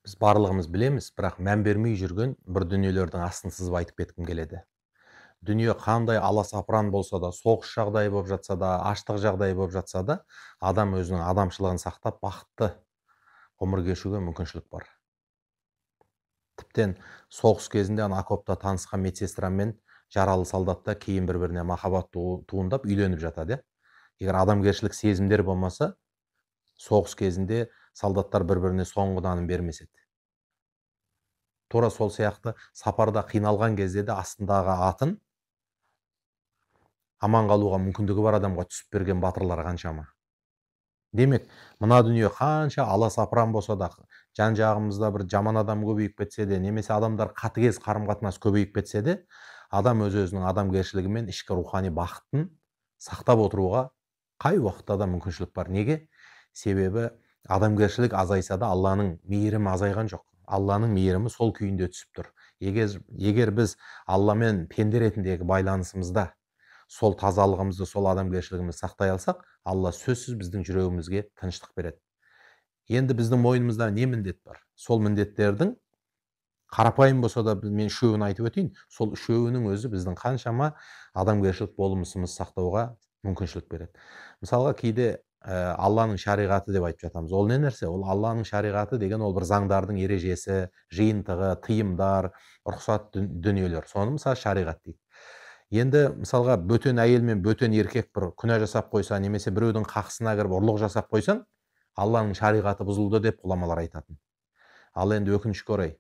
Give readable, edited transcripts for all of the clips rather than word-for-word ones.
Біз барлығымыз білеміз, бірақ мән бермей жүрген бір дүниелердің астын сызып айтып кеткім келеді. Дүние қандай аласапыран болса да, соғыс жағдайы болып жатса да, аштық жағдайы болып жатса да, адам өзінің адамшылығын сақтап бақытты ғұмыр кешуге мүмкіншілік бар. Тіптен соғыс кезінде окопта танысқан медсестрамен жаралы солдатта кейін бір-біріне махаббат туындап үйленіп жатады. Егер адамгершілік сезімдер болмаса, соғыс кезінде солдаттар бір-біріне соңғы нанын бермес еді. Тура сол сияқты сапарда қиналған кезде де астындағы атын аман қалуға мүмкіндігі бар адамға түсіп берген батырлар қаншама. Демек, мына дүние қанша аласапыран болса да, жан жағымызда бір жаман адам көбейіп кетсе де, немесе адамдар қатыгез қарым-қатынас көбейіп кетсе де, адам өз-өзінің адамгершілігі мен ішкі рухани бақытын сақтап отыруға қай уақытта да мүмкіншілік бар. Неге? Себебі адамгершілік азайса да Алланың мейірімі азайған жоқ. Алланың мейірімі сол күйінде түсіп тұр. Егер біз Алламен пенде ретіндегі байланысымызда сол тазалығымызды, сол адамгершілігімізді сақтай алсақ, Алла сөзсіз біздің жүрегімізге тыныштық береді. Енді біздің мойнымызда не міндет бар? Сол міндеттердің қарапайым болса да мен үшеуін айтып өтейін. Сол үшеуінің өзі біздің қаншама адамгершілік болмысымызды сақтауға мүмкіншілік береді. Мысалға кейде Алланың шариғаты деп айтып жатамыз. Ол не нәрсе? Ол Алланың шариғаты деген ол бір заңдардың ережесі, жиынтығы, тыйымдар, рұқсат дүниелер. Соны мысалы шариғат дейді. Енді мысалға бөтен әйел мен бөтен еркек бір күнә жасап қойса, немесе біреудің қақсына кіріп ұрлық жасап қойсаң, Алланың шариғаты бұзылды деп ғұламалар айтатын. Ал енді өкінішке орай,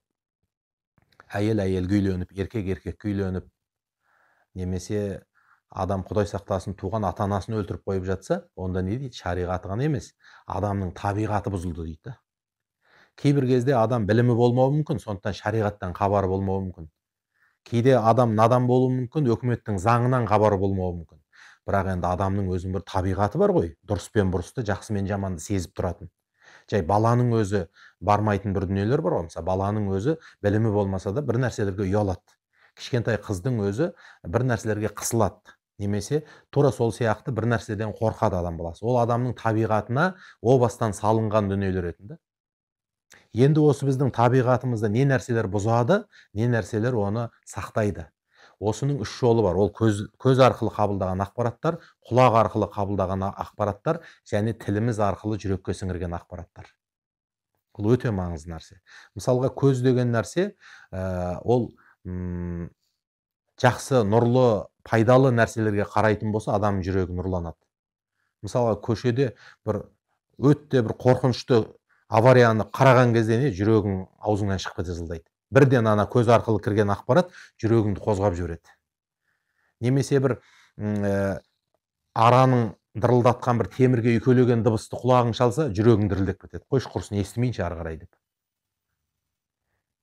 әйел күйленіп, еркек күйленіп, немесе адам Құдай сақтасын туған ата-анасын өлтіріп қойып жатса, онда не дейді? Шариғаты ғана емес, адамның табиғаты бұзылды дейді. Кейбір кезде адам білімі болмауы мүмкін, сондықтан шариғаттан хабары болмауы мүмкін. Кейде адам надан болуы мүмкін, өкіметтің заңынан хабары болмауы мүмкін. Бірақ енді адамның өзінің бір табиғаты бар ғой, дұрыс пен бұрысты, жақсы мен жаманды сезіп тұратын. Жай баланың өзі бармайтын бір дүниелер бар ғой, мысалы баланың өзі білімі болмаса да бір нәрселерге ұялады. Кішкентай қыздың өзі бір нәрселерге қысылады. Немесе тура сол сияқты бір нәрседен қорқады адам баласы. Ол адамның табиғатына о бастан салынған дүниелер ретінде. Енді осы біздің табиғатымызда не нәрселер бұзады, не нәрселер оны сақтайды. Осының үш жолы бар. Ол көз арқылы қабылдаған ақпараттар, құлақ арқылы қабылдаған ақпараттар және тіліміз арқылы жүрекке сіңірген ақпараттар. Бұл өте маңызды нәрсе. Мысалға көз деген нәрсе, ол жақсы, нұрлы, пайдалы нәрселерге қарайтын болса, адамның жүрегі нұрланады. Мысалға көшеде өте бір қорқынышты аварияны қараған кезде жүрегің аузыңнан шығып кете жаздайды. Бірден ана көз арқылы кірген ақпарат жүрегіңді қозғап жібереді. Немесе бір араның дырылдатқан бір темірге үйкелеген дыбысты құлағың шалса, жүрегің дірілдеп кетеді. Қойшы құрсын, естімейінші ары қарай деп.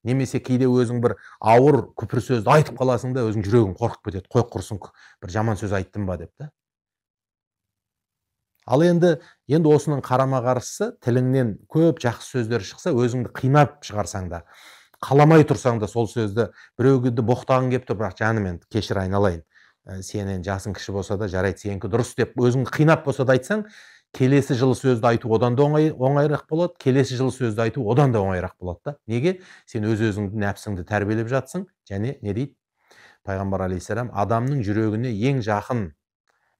Немесе кейде өзің бір ауыр күпір сөзді айтып қаласың да, өзің жүрегің қорқып кетеді. Қой құрсын, бір жаман сөз айттым ба деп та. Ал енді осының қарама қарсысы, тіліңнен көп жақсы сөздер шықса, өзіңді қинап шығарсаң да, қаламай тұрсаң да сол сөзді біреуге боқтағың келіп тұр, бірақ жаным енді кешір айналайын, сенен жасың кіші болса да жарайды, сенікі дұрыс деп өзіңді қинап болса да айтсаң, келесі жылы сөзді айту одан да оңайырақ болады, келесі жылы сөзді айту одан да оңайырақ болады да. Неге? Сен өз-өзіңді, нәпсіңді тәрбиелеп жатсың, және не дейді? Пайғамбар алейхиссалам, адамның жүрегіне ең жақын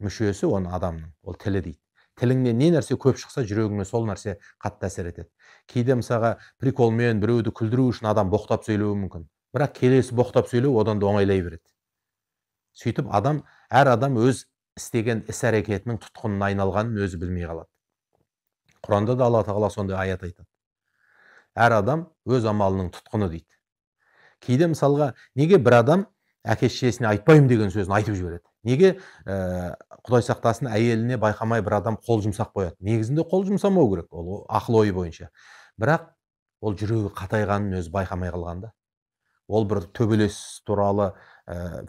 мүшесі оның адамның, ол тілі дейді. Тіліңнен не нәрсе көп шықса, жүрегіңе сол нәрсе қатты әсер етеді. Кейде мысалға приколмен біреуді күлдіру үшін адам боқтап сөйлеуі мүмкін. Бірақ келесі боқтап сөйлеу одан да оңайлай береді. Сөйтіп әр адам өз істеген іс-әрекетінің тұтқынына айналғанын өзі білмей қалады. Құранда да Алла тағала сондай аят айтады. Әр адам өз амалының тұтқыны дейді. Кейде мысалға неге бір адам әке-шешесіне айтпаймын деген сөзін айтып жібереді? Неге Құдай сақтасын, әйеліне байқамай бір адам қол жұмсап қояды? Негізінде қол жұмсамау керек, ол ақыл ой бойынша. Бірақ ол жүрегі қатайғанын өзі байқамай қалғанда. Ол бір төбелес туралы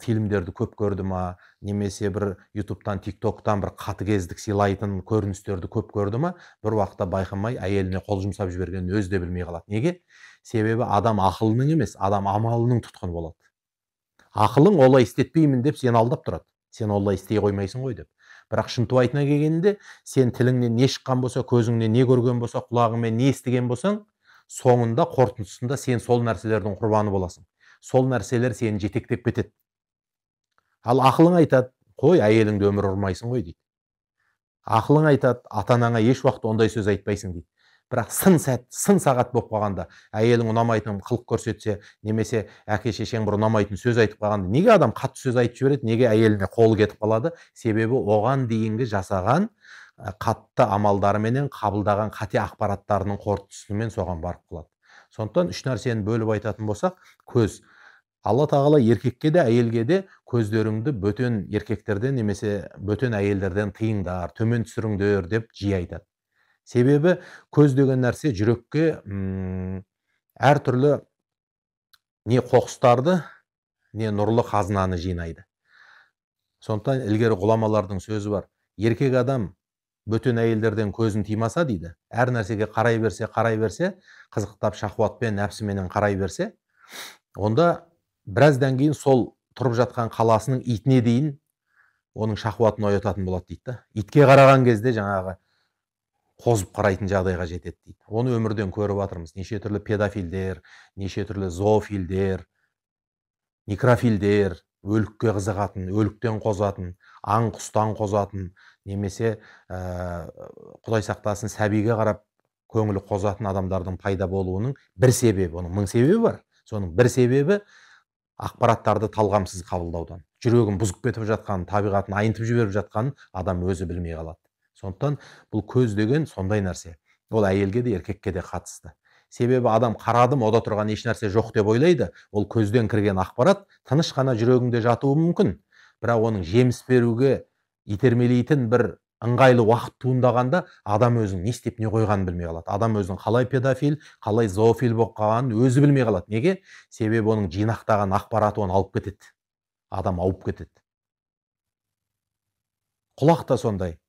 фильмдерді көп көрді ма, немесе бір ютубтан, тиктоктан бір қатыгездік сыйлайтын көріністерді көп көрді ма, бір уақытта байқамай әйеліне қол жұмсап жібергенін өзі де білмей қалады. Неге? Себебі адам ақылының емес, адам амалының тұтқыны болады. Ақылың олай істетпеймін деп сені алдап тұрады. Сен олай істей қоймайсың ғой деп. Бірақ шынтуайтына келгенде, сен тіліңнен не шыққан болса, көзіңнен не көрген болса, құлағыңмен не естіген болсаң, соңында қорытындысында сен сол нәрселердің құрбаны боласың. Сол нәрселер сені жетектеп кетеді. Ал ақылың айтады, қой, әйеліңді өмір ұрмайсың ғой дейді. Ақылың айтады, ата-анаңа еш уақыт ондай сөз айтпайсың дейді. Бірақ сын сағат болып қалғанда, әйелің ұнамайтын қылық көрсетсе, немесе әке шешең бір ұнамайтын сөз айтып қалғанда, неге адам қатты сөз айтып жібереді, неге әйеліне қолы кетіп қалады? Себебі оған дейінгі жасаған қатты амалдарыменен қабылдаған қате ақпараттарының қорытындысымен соған барып қалады. Сондықтан үш нәрсені бөліп айтатын болсақ, көз. Алла тағала еркекке де әйелге де көздеріңді бөтен еркектерден немесе бөтен әйелдерден тыйыңдар, төмен түсіріңдер деп жиі айтады. Себебі көз деген нәрсе жүрекке әртүрлі не қоқыстарды, не нұрлы қазынаны жинайды. Сондықтан ілгері ғұламалардың сөзі бар. Еркек адам бөтен әйелдерден көзін тыймаса дейді, әр нәрсеге қарай берсе, қызықтап шахуатпен, нәпсіменен қарай берсе, онда біраздан кейін сол тұрып жатқан қаласының итіне дейін оның шахуатын оятатын болады дейді. Итке қараған кезде жаңағы қозып қарайтын жағдайға жетеді дейді. Оны өмірден көріп жатырмыз. Неше түрлі педофилдер, неше түрлі зоофилдер, некрофилдер, өлікке қызығатын, өліктен қозатын, аң құстан қозатын, немесе Құдай сақтасын, сәбиге қарап көңілі қозатын адамдардың пайда болуының бір себебі, оның мың себебі бар. Соның бір себебі ақпараттарды талғамсыз қабылдаудан. Жүрегін бұзып кетіп жатқан, табиғатын айнытып жіберіп жатқанын адам өзі білмей қалады. Сондықтан бұл көз деген сондай нәрсе. Ол әйелге де еркекке де қатысты. Себебі адам қарадым, ода тұрған еш нәрсе жоқ деп ойлайды. Ол көзден кірген ақпарат тыныш қана жүрегіңде жатуы мүмкін. Бірақ оның жеміс беруге итермелейтін бір ыңғайлы уақыт туындағанда адам өзінің не істеп не қойғанын білмей қалады. Адам өзінің қалай педофил, қалай зоофил болып қалғанын өзі білмей қалады. Неге? Себебі оның жинақтаған ақпараты оны алып кетеді. Адам ауып кетеді. Құлақ та сондай.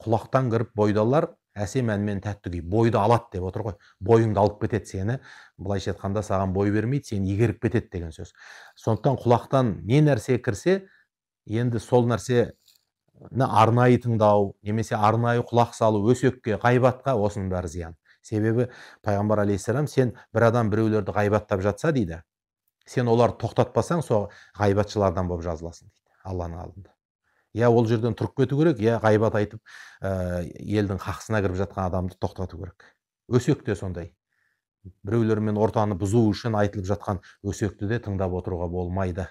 Құлақтан кіріп бойдалар әсем әнмен тәтті күй. Бойды алады деп отыр ғой. Бойыңды алып кетеді сені. Былайша айтқанда саған бой бермейді, сені игеріп кетеді деген сөз. Сондықтан құлақтан не нәрсе кірсе, енді сол нәрсе арнайы тыңдау, немесе арнайы құлақ салу, өсекке, ғайбатқа, осының бәрі зиян. Себебі пайғамбар алейхиссалам, сен бір адам біреулерді ғайбаттап жатса дейді, сен оларды тоқтатпасаң, сол ғайбатшылардан болып жазыласың дейді, Алланың алдында. Я ол жерден тұрып кету керек, я ғайбат айтып, елдің қақсына кіріп жатқан адамды тоқтату керек. Өсек те сондай. Біреулермен ортаны бұзу үшін айтылып жатқан өсекті де тыңдап отыруға болмайды.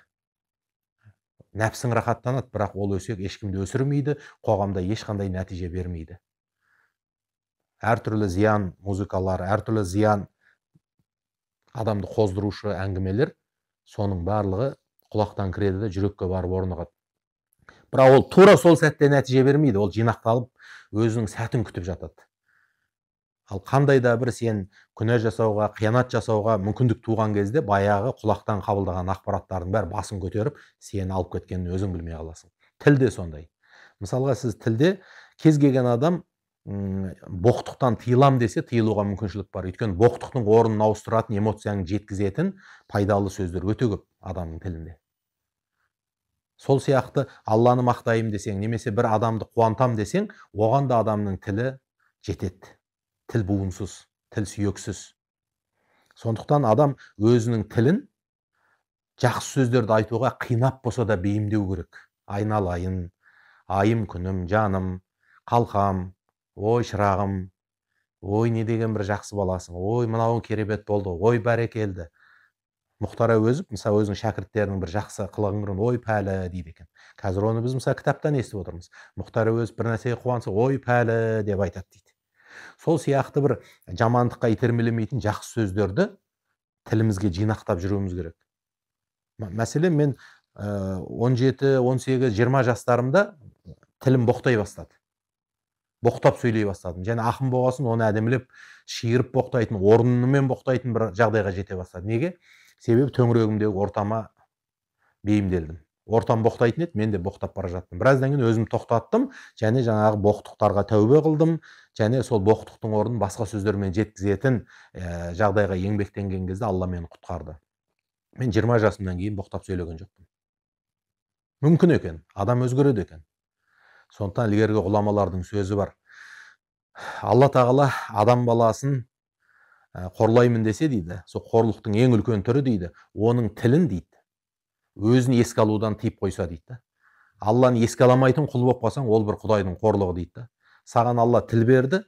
Нәпсің рахаттанады, бірақ ол өсек ешкімді өсірмейді, қоғамда ешқандай нәтиже бермейді. Әртүрлі зиян музыкалар, әртүрлі зиян адамды қоздырушы әңгімелер, соның барлығы құлақтан кіреді де жүрекке барып орнығады. Бірақ ол тура сол сәтте нәтиже бермейді, ол жинақталып, өзінің сәтін күтіп жатады. Ал қандай да бір сен күнә жасауға, қиянат жасауға мүмкіндік туған кезде, баяғы құлақтан қабылдаған ақпараттардың бәрі басын көтеріп, сені алып кеткенін өзің білмей қаласың. Тіл де сондай. Мысалға, сіз тілде кез келген адам боқтықтан тыйылам десе, тыйылуға мүмкіншілік бар. Өйткені боқтықтың орнын ауыстыратын, эмоцияны жеткізетін пайдалы сөздер өте көп адамның тілінде. Сол сияқты Алланы мақтайым десең, немесе бір адамды қуантам десең, оған да адамның тілі жетеді. Тіл буынсыз, тіл сүйексіз. Сондықтан адам өзінің тілін жақсы сөздерді айтуға қинап болса да бейімдеу керек. Айналайын, айым күнім, жаным, қалқам, ой шырағым, ой не деген бір жақсы баласың, ой мынауың керемет болды, ой бәрекелді. Мұхтар Әуезов, мысалы, өзінің шәкірттерінің бір жақсы қылығын ой пәлі дейді екен. Қазір оны біз мысалы кітаптан естіп отырмыз. Мұхтар Әуезов бір нәрсеге қуанса, ой пәлі деп айтады дейді. Сол сияқты бір жамандыққа итермелемейтін жақсы сөздерді тілімізге жинақтап жүруіміз керек. Мәселен, мен 17, 18, 20 жастарымда тілім боқтай бастады. Боқтап сөйлей бастадым. Және ақын болғасын, оны әдемілеп, шиырып боқтайтын, орнымен боқтайтын бір жағдайға жете бастады. Неге? Себебі төңірегімдегі ортама бейімделдім. Ортам боқтайтын еді, мен де боқтап бара жаттым. Біраздан кейін өзім тоқтаттым, және жаңағы боқтықтарға тәубе қылдым, және сол боқтықтың орнын басқа сөздермен жеткізетін жағдайға еңбектенген кезде Алла мені құтқарды. Мен 20 жасымнан кейін боқтап сөйлеген жоқпын. Мүмкін екен, адам өзгереді екен. Сондықтан ілгергі ғұламалардың сөзі бар. Алла тағала адам баласын Қорлаймын десе дейді, сол қорлықтың ең үлкен түрі дейді, оның тілін дейді, өзін еске алудан тыйып қойса дейді да. Алланы еске аламайтын құл болып қалсаң, ол бір құдайдың қорлығы дейді да. Саған Алла тіл берді,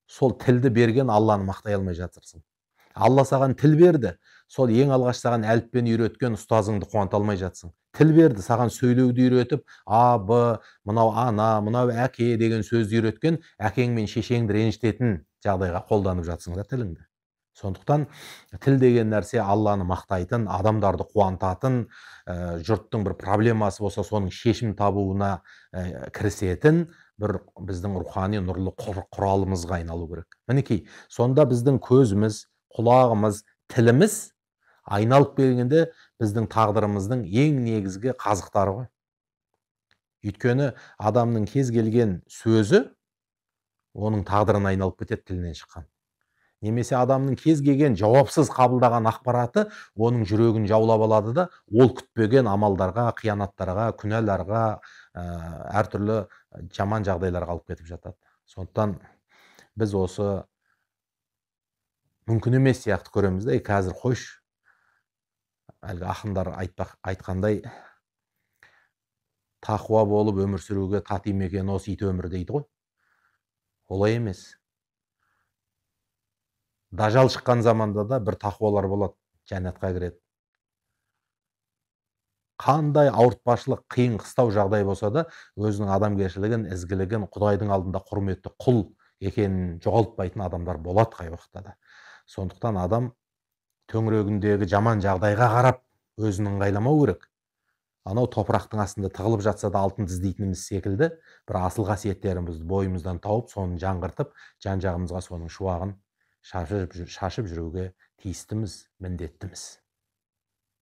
сол тілді берген Алланы мақтай алмай жатырсың. Алла саған тіл берді, сол ең алғаш саған әліппені үйреткен ұстазыңды қуанта алмай жатсың. Тіл берді, саған сөйлеуді үйретіп, а, б, мынау ана, мынау әке деген сөзді үйреткен әкең мен шешеңді ренжітетін жағдайға қолданып жатсың да тіліңді. Сондықтан тіл деген нәрсе Алланы мақтайтын, адамдарды қуантатын, жұрттың бір проблемасы болса соның шешім табуына кірісетін бір біздің рухани нұрлы құралымызға айналу керек. Мінекей, сонда біздің көзіміз, құлағымыз, тіліміз айналып келгенде біздің тағдырымыздың ең негізгі қазықтары ғой. Өйткені адамның кез келген сөзі оның тағдырына айналып кетеді тілінен шыққан. Немесе адамның кез келген жауапсыз қабылдаған ақпараты оның жүрегін жаулап алады да, ол күтпеген амалдарға, қиянаттарға, күнәларға, әртүрлі жаман жағдайларға алып кетіп жатады. Сондықтан біз осы мүмкін емес сияқты көреміз де, қазір қойш, әлгі ақындар айтқандай, тақуа болып өмір сүруге татим екен осы ит өмір дейді ғой. Олай емес. Дажал шыққан заманда да бір тақуалар болады, жәннатқа кіреді. Қандай ауыртпашылық, қиын қыстау жағдай болса да, өзінің адамгершілігін, ізгілігін, Құдайдың алдында құрметті құл екенін жоғалтпайтын адамдар болады қай уақытта да. Сондықтан адам төңірегіндегі жаман жағдайға қарап өзін ыңғайламау керек. Анау топырақтың астында тығылып жатса да алтын іздейтініміз секілді, бір асыл қасиеттерімізді бойымыздан тауып, соны жаңғыртып, жан жағымызға соның шуағын шашып жүруге тиістіміз, міндеттіміз.